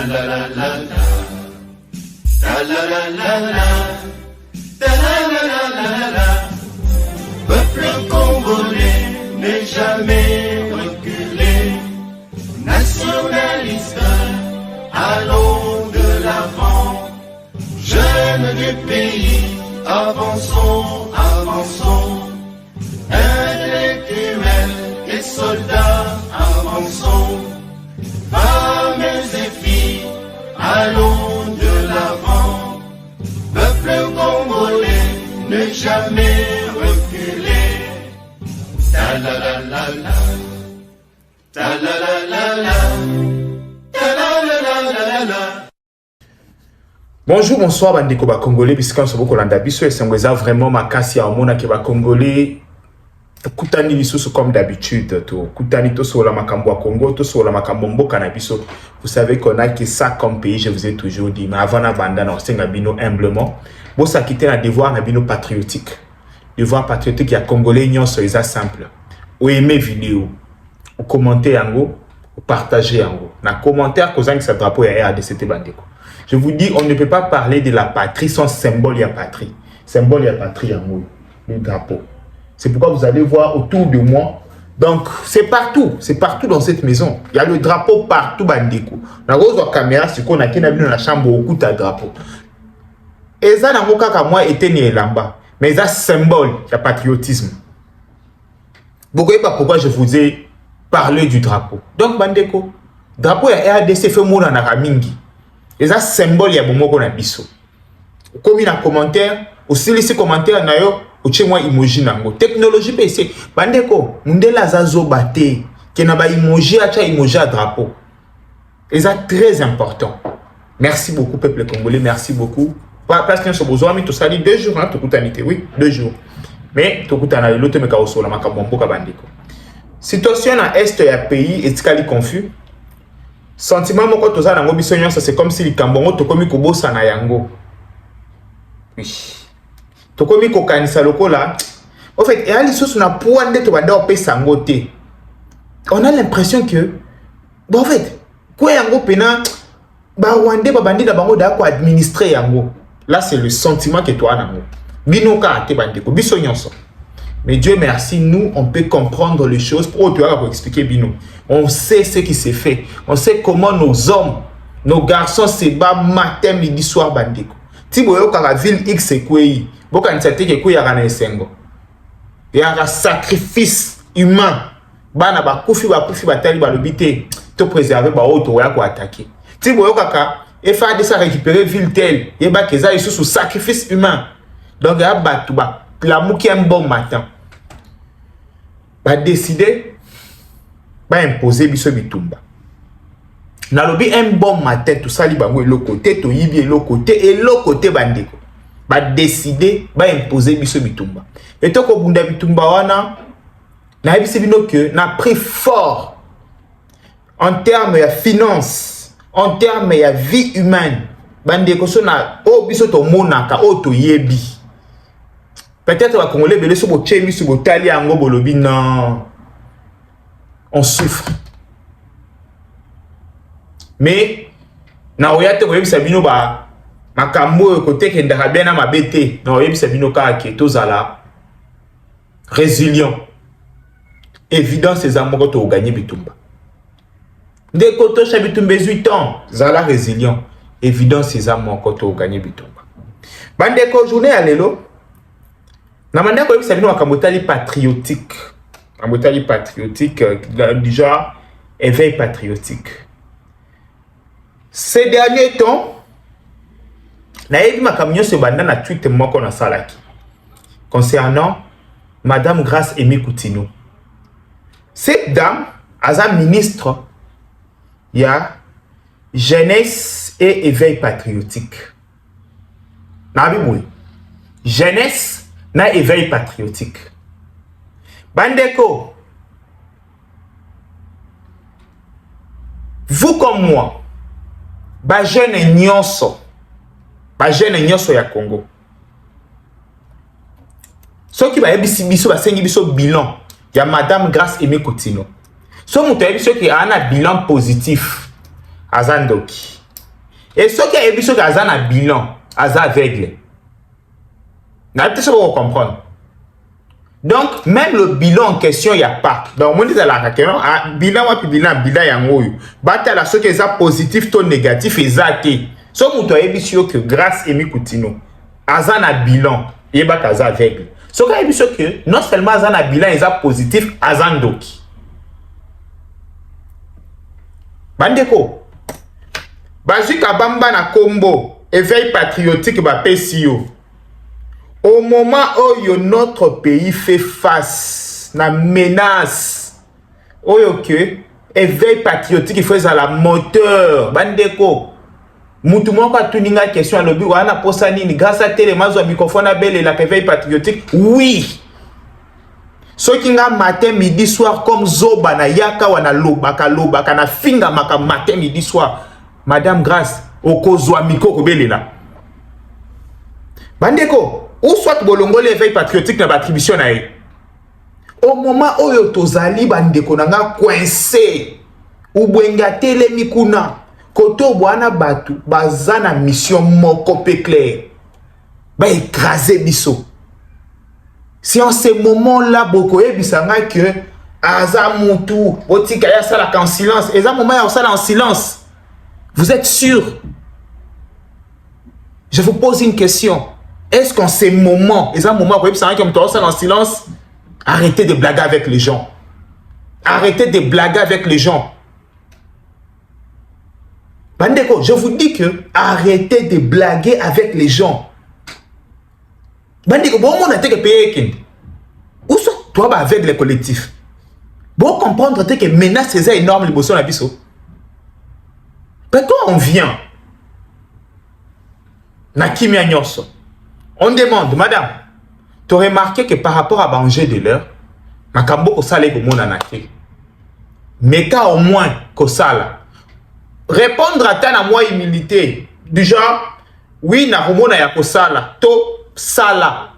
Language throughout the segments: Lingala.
la la la la, ta la la la la, ta la la la la la. Peuple congolais n'est jamais reculé, nationaliste, allons de l'avant, jeunes du pays, avançons, avançons, intellectuels et soldats, avançons, femmes et filles, allons de l'avant, peuple congolais ne jamais reculer. Ta la la la la, ta la la la la, ta la la la la la. Bonjour, bonsoir, bandeko ba Congolais, puisqu'on se voit qu'on a biso et c'est vraiment ma casse à mon qui va Congolais. Kutani biso comme d'habitude, to kutani to sur la makambo à Congo, to sur la makambo mboka na biso. Vous savez qu'on a que ça comme pays, je vous ai toujours dit, mais avant la bande, on s'est ngabino humblement. Bon, ça quitter un devoir ngabino patriotique. Devoir patriotique, il y a Congolais, nyon so isa simple. Ou aimer vidéo, ou commenter yango, ou partager yango. Na commentaire causant que ce drapeau est RDC bandeko. Je vous dis, on ne peut pas parler de la patrie sans symbole, il y a patrie. Symbole, il y a patrie yango, le drapeau. C'est pourquoi vous allez voir autour de moi. Donc, c'est partout dans cette maison. Il y a le drapeau partout, bandeko. La rose de caméra, c'est qu'on a qui n'a vu dans la chambre au coup de drapeau. Et ça, dans mon cas, moi, était né là-bas. Mais ça, symbole, il y a patriotisme. Vous ne voyez pas pourquoi je vous ai parlé du drapeau. Donc, bandeko, drapeau, il y a RDC fait mon anamingi. Et ça, symbole, il y a bon mot qu'on a biso. Comme il y a un commentaire, aussi laissez commentaire, nayo. Moi emoji nango technologie PC bandeko mundela zazo bate ke na ba emoji acha emoji à drapeau et ça très important. Merci beaucoup peuple congolais, merci beaucoup parce que nous sommes besoin mais tout ça dit 2 jours hein, tout kutanité oui 2 jours mais tout kutana l'autre me ka osola makambo mboka bandeko situation na est ya pays etikali confus sentiment moko toza nango biso nyonso c'est comme si likambongo tokomi kobosa na yango oui. Tokomi kokanisa lokola. En fait, il y a des choses na poande to banda opé sangote. On a l'impression que bon en fait, quoi yango pena ba wande ba bandi da bango da ko administrer yango. Là c'est le sentiment que toi nango. Bino ka te bandeko biso nyonso. Mais Dieu merci, nous on peut comprendre les choses pour tu vas expliquer bino. On sait ce qui s'est fait. On sait comment nos hommes, nos garçons se battent matin, midi, soir bandeko. Tiboyo ka la ville X et quoi. Boka nsate ke ku yaka na esengo. Yaka sacrifice humain. Bana ba kufi batali ba lobité to préserver ba auto ya ko attaquer. Ti boyo kaka FAD ça récupérer ville tel, yeba keza isu sous sacrifice humain. Donc ya batu ba la mouki un bon matin. Ba décider ba imposer biso bitumba. Na lobi un bon matin tout ça li bango le côté to yibi le côté bandeko. Ba décider ba imposer biso bitumba et to ko bunda bitumba wana na bisi bino que na pris fort en termes de finance, en termes de vie humaine bande ko so na o biso to monaka o to yebi peut-être ba congolais belé so bo chemi so bo tali yango bolobi non on souffre mais na oyate ko yebisa bino ba makambo côté que ndakabena mabete na oyebisa bino ka ke tozala résilient évident ces amours to gagner bitumba de koto chabitumba 18 ans zala résilient évident ces amours to gagner bitumba bande ko journée à lelo na manda ko yebisa bino makambo tali patriotique déjà éveil patriotique ces derniers temps na yebi makamyo se banda na tweet moko na salaki concernant madame Grace Emi Koutino. Cette dame aza ministre ya jeunesse et éveil patriotique. Na biboui jeunesse na éveil patriotique. Bandeko, vous comme moi, ba jeune nyonso ya Congo. Ce qui va ebisi biso ba sengi biso bilan ya madame Grace Emi Koutino. So muto ebiso ki a un bilan positif azandoki. Et ce qui a ébi sur Azan a bilan, Azan aveugle. N'a pas de comprendre. Donc, même le bilan en question, il n'y a pas. Donc, on dit à la bilan, bilan, il y a un bata la ce qui est positif, ton négatif, et zaki. So, on doit ébi sur que grâce à Emi Koutino, Azan a bilan, il y a pas Azan aveugle. Ce qui a ébi sur que non seulement Azan a bilan, il y a positif, Azan doki. Bandeko. Bazika bamba na combo, éveil patriotique ba PCO. Au moment où notre pays fait face à la menace, éveil patriotique, il faut à la moteur. Bandeko. Moutoumon kwa tuninga question à l'obi, wana posa nini, grâce à télémazo, microphone à belle et la éveil patriotique. Oui. Ce qui nga matin, midi, soir, comme Zoba na yaka wana lobaka lobaka na finga maka matin, midi, soir. Madame Grâce, okozwa miko kobele là. Bandeko, ou soit bolongo l'éveil patriotique na l'attribution na ye. Au moment où yo tozali bandeko nanga coincé, ou bwenga tele mikuna, koto bwana batu, bazana mission moko pe clair. Ba écraser biso. C'est en ce moment-là, beaucoup ebisanga que aza mutu, botika ya sala en silence, et ça moment ya sala en silence. Vous êtes sûr? Je vous pose une question. Est-ce qu'en ces moments, et ça moment où ebisanga comme toi sala en silence, arrêtez de blaguer avec les gens. Arrêtez de blaguer avec les gens. Bandeko, je vous dis que arrêtez de blaguer avec les gens. Bandeko, bon, on a été payé. Où sont toi avec les collectifs? Bon, comprendre que menace c'est énorme, les bossons à biso. Mais quand on vient, Nakimi Agnoso, on demande, madame, tu as remarqué que par rapport à Banger de l'heure, Makambo Kosala est au monde en Afrique. Mais quand au moins Kosala, répondre à ta moi humilité, du genre, oui, na romona ya Kosala, to sala,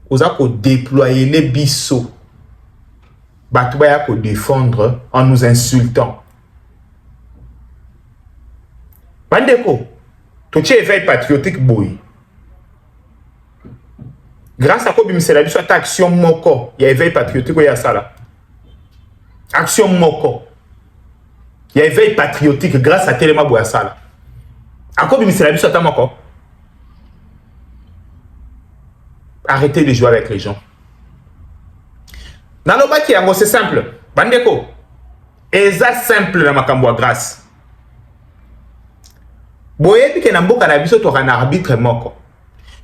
osa ko déployer les biso, batouaya ko défendre en nous insultant. Bandeko, tu es éveil patriotique boy. Grâce à quoi bimsela soit action moko, il y a éveil patriotique ya sala. Action moko. Il y a éveil patriotique grâce à Téléma boya sala. À quoi bimsela soit moko? Arrêtez de jouer avec les gens. Dans le baki, c'est simple. Bandeko, et ça simple dans ma cambo grâce. Boye pike na mboka na biso to un arbitre moko.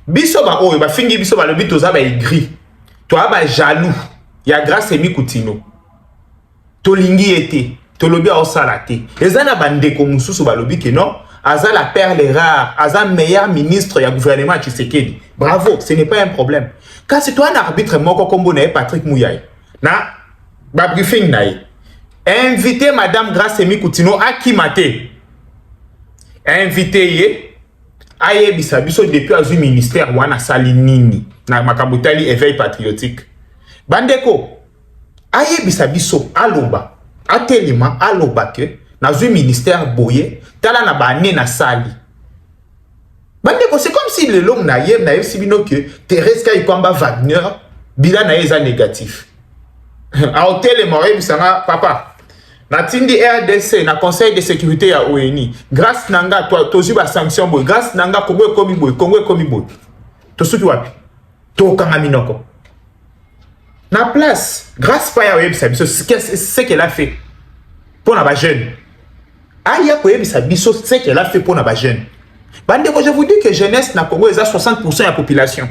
Biso ba oyo ba fingi biso ba lobi toza ba aigri. To ba jaloux. Ya grâce Emi Koutino. To lingi ete, to lobi a osalate. Ezana bandeko mususu ba lobi ke non, aza la perle rare, aza meilleur ministre ya gouvernement Tshisekedi. Bravo, ce n'est pas un problème. Quand c'est toi un arbitre moko kombo na Patrick Mouyaye. Na ba briefing na ye. Invité madame Grâce Emi Koutino à Kimate. Invité ye aye bisabiso depuis azu ministère wana sali nini na makabutali éveil patriotique. Bandeko aye bisabiso aloba atelema aloba ke na zu ministère boye tala na bane na sali. Bandeko c'est comme si le long na ye sibino que Thérèse Kaikwamba Wagner bilan na eza négatif. A hotel mo bisanga papa Natindi RDC, na conseil de sécurité à ONI. Grâce nanga, toi, tozu ba sanction boy. Grâce nanga, Congo komi boy. Congo komi boy. To suki wapi. To kangaminoko. Na place, grâce pa ya web sabiso, c'est qu'elle a fait pour na ba jeune. Aya ko web sabiso, c'est qu'elle a fait pour na ba jeune. Bandeko, je vous dis que jeunesse na Congo, ils a 60% de la population.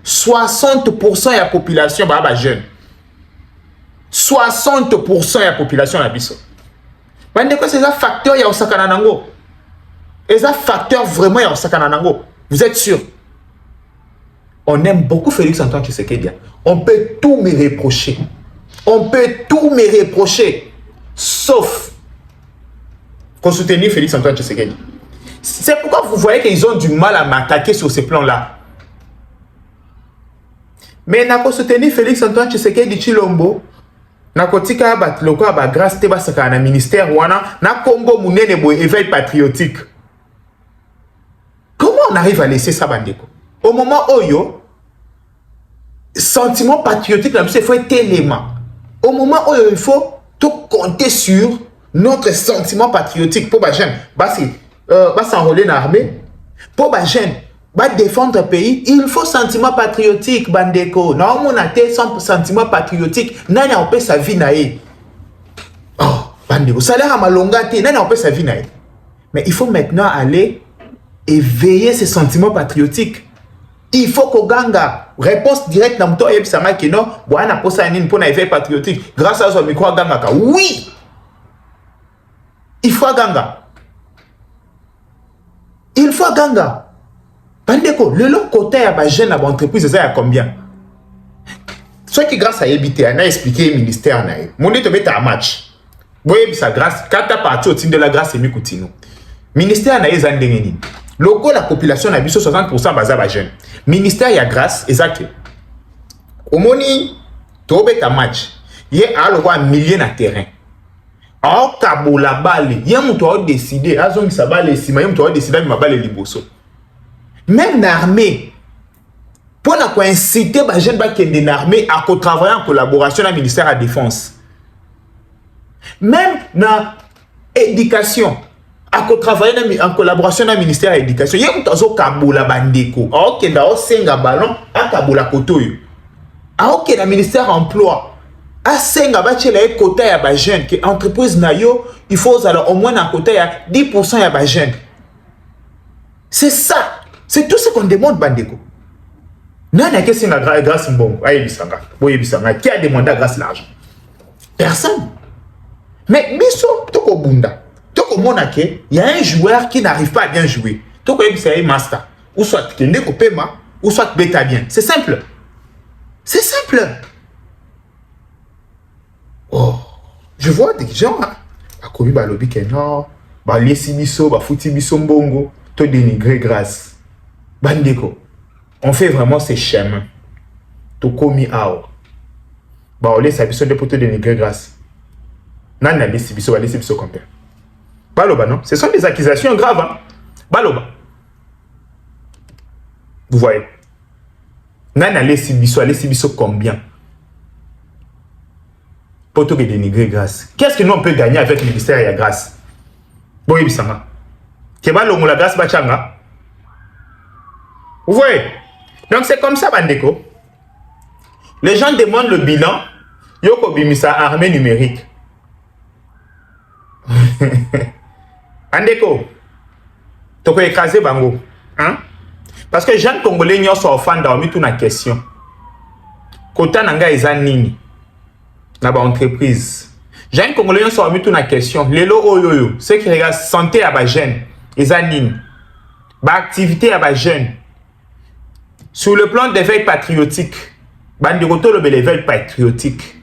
60% de la population ba jeune. 60% de la population la biso. Bandeko, c'est un facteur ya osakana nango. C'est un facteur vraiment ya osakana nango. Vous êtes sûr? On aime beaucoup Félix Antoine Tshisekedi. On peut tout me reprocher. On peut tout me reprocher. Sauf qu'on soutenir Félix Antoine Tshisekedi. C'est pourquoi vous voyez qu'ils ont du mal à m'attaquer sur ces plans-là. Mais n'a pas soutenir Félix Antoine Tshisekedi Chilombo. Na kotika bat loko ba grâce te ba saka na ministère wana na Congo munene boy éveil patriotique. on arrive à laisser ça, bandeko, au moment où yo, sentiment patriotique, il faut être élément. Au moment où il faut tout compter sur notre sentiment patriotique pour les jeunes, s'enrôler dans l'armée, pour les jeunes, défendre le pays, il faut sentiment patriotique, bandeko. Non, on a son sentiment patriotique, nani on peut sa vie naïe. Oh, bandeko, ça a l'air à malonga, nani on peut sa vie naïe. Mais il faut maintenant aller éveiller ces sentiments patriotiques. Il faut que ganga réponse directe dans ton ebisanga que non, boana posa nini pour éveil patriotique grâce à ce micro ganga ka. Oui. Il faut ganga. Il faut ganga. Bandeko, le long côté ya ba jeune à entreprise ça y combien? Soit qui grâce à EBT, on a expliqué ministère na. Mon dit te mettre un match. Boye sa grâce, quand tu parti au team de la grâce et mikutino. Ministère na ezandengeni. Logo la population na biso 60% baza ba jeune. Ministère ya grâce exact. Omoni to beta match. Ye a lo kwa millier na terrain. A kabola bale, ye muto a décider azongi sa bale sima ye muto a décider ma bale liboso. Même l'armée pour na ko inciter ba jeune ba kende l'armée à travailler en collaboration avec le ministère de la défense. Même na éducation à travailler en collaboration avec le ministère de l'éducation. Il y a un peu Kabola Bandeko. Ok, dans Senga Ballon, à Kabola Kotoyo. Ok, dans le ministère de l'emploi. À Senga Bachela et Kota ya ba jeune. Que entreprise na yo, il faut alors au moins à côté ya 10% ya ba jeune. C'est ça. C'est tout ce qu'on demande Bandeko. Nana que c'est la grâce mbongo. Aye bisanga. Boye bisanga. Qui a demandé la grâce l'argent? Personne. Mais biso toko bunda. Il y a un joueur qui n'arrive pas à bien jouer. Tu c'est un master. Ou soit tu es paiement, ou soit tu es bien. C'est simple. C'est simple. Oh, je vois des gens. À Komi Balobi Keno, Baliesi Biso, Bafuti Biso Mbongo, te dénigrer grâce. Bandeko. On fait vraiment ces chemins. Tu Komi Ao. On laisse à Biso de pour te dénigrer grâce. Nana Lesi Biso, Baliesi Biso compère. Baloba, non? Ce sont des accusations graves. Hein? Baloba. Vous voyez? Nana laissé biso combien? Pour te dénigrer grâce. Qu'est-ce que nous on peut gagner avec le ministère de la grâce? Bon, il y a la grâce bachanga. Vous voyez? Donc c'est comme ça, Bandeko. Les gens demandent le bilan. Yoko bimisa armée numérique. Andeko, tu peux écraser Bango. Hein? Parce que les gens congolais n'y sont offrant dans une question. Kota nanga ezanini. Na ba entreprise. Les gens congolais n'y sont une question. Lelo oyoyo. Ceux qui regardent santé à ba jeune. Ezanini. Ba activité à ba jeune. Sur le plan d'éveil patriotique. Bandiroto le l'éveil patriotique.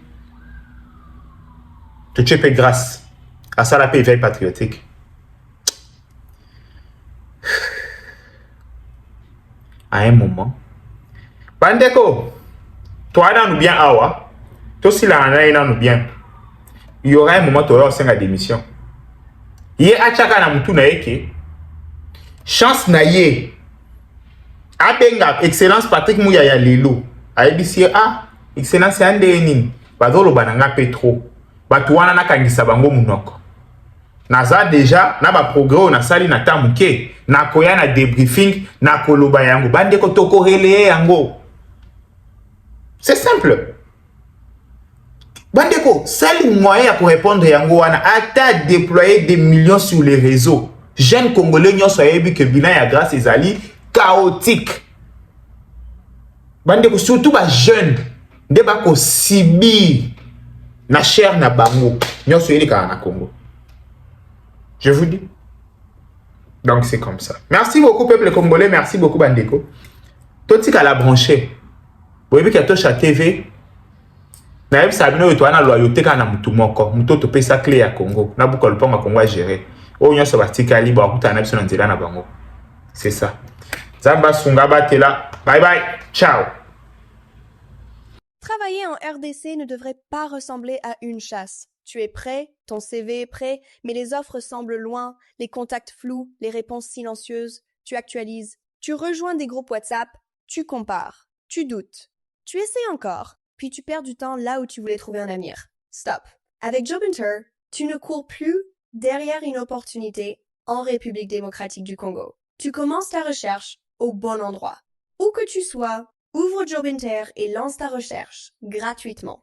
Tu fais grâce. À ça la paix éveil patriotique. À un moment. Bandeko, toi dans nous bien awa, toi si la dans nous bien. Il y aura un moment où tu auras la démission. Il y a chaka na mutu na eke. Chance na ye. Abenga excellence Patrick Mouyaya lelo. Aibisi excellence ande nini. Bazolo bananga petro. Batuana na kangisa bango munoko. Naza déjà na ba progrès na sali na tamuke na koya na debriefing na koloba yango bande ko toko relé yango. C'est simple. Bande ko sali moyen pour répondre yango wana ata déployer des millions sur les réseaux. Jeunes congolais nyo soyebi que bilan ya grâce ezali chaotique. Bande ko surtout ba jeunes de ba ko sibi na cher na bango nyo soyebi ka na Congo. Je vous dis. Donc c'est comme ça. Merci beaucoup peuple congolais, merci beaucoup Bandeko. Toti ka la brancher. Vous voyez que Tosha TV na yeb sabino to ana loyauté kana mutu moko, mutu to pesa clé ya Congo. Na buko le ponga Congo à gérer. O nyo so batika libre kutana biso na nzela na bango. C'est ça. Zamba sunga batela. Bye bye. Ciao. Travailler en RDC ne devrait pas ressembler à une chasse. Tu es prêt, ton CV est prêt, mais les offres semblent loin, les contacts flous, les réponses silencieuses. Tu actualises Tu rejoins des groupes WhatsApp, tu compares, tu doutes, tu essaies encore, puis tu perds du temps là où tu voulais trouver un avenir. Stop. Avec Jobinter, tu ne cours plus derrière une opportunité en République démocratique du Congo. Tu commences ta recherche au bon endroit. Où que tu sois, ouvre Jobinter et lance ta recherche gratuitement.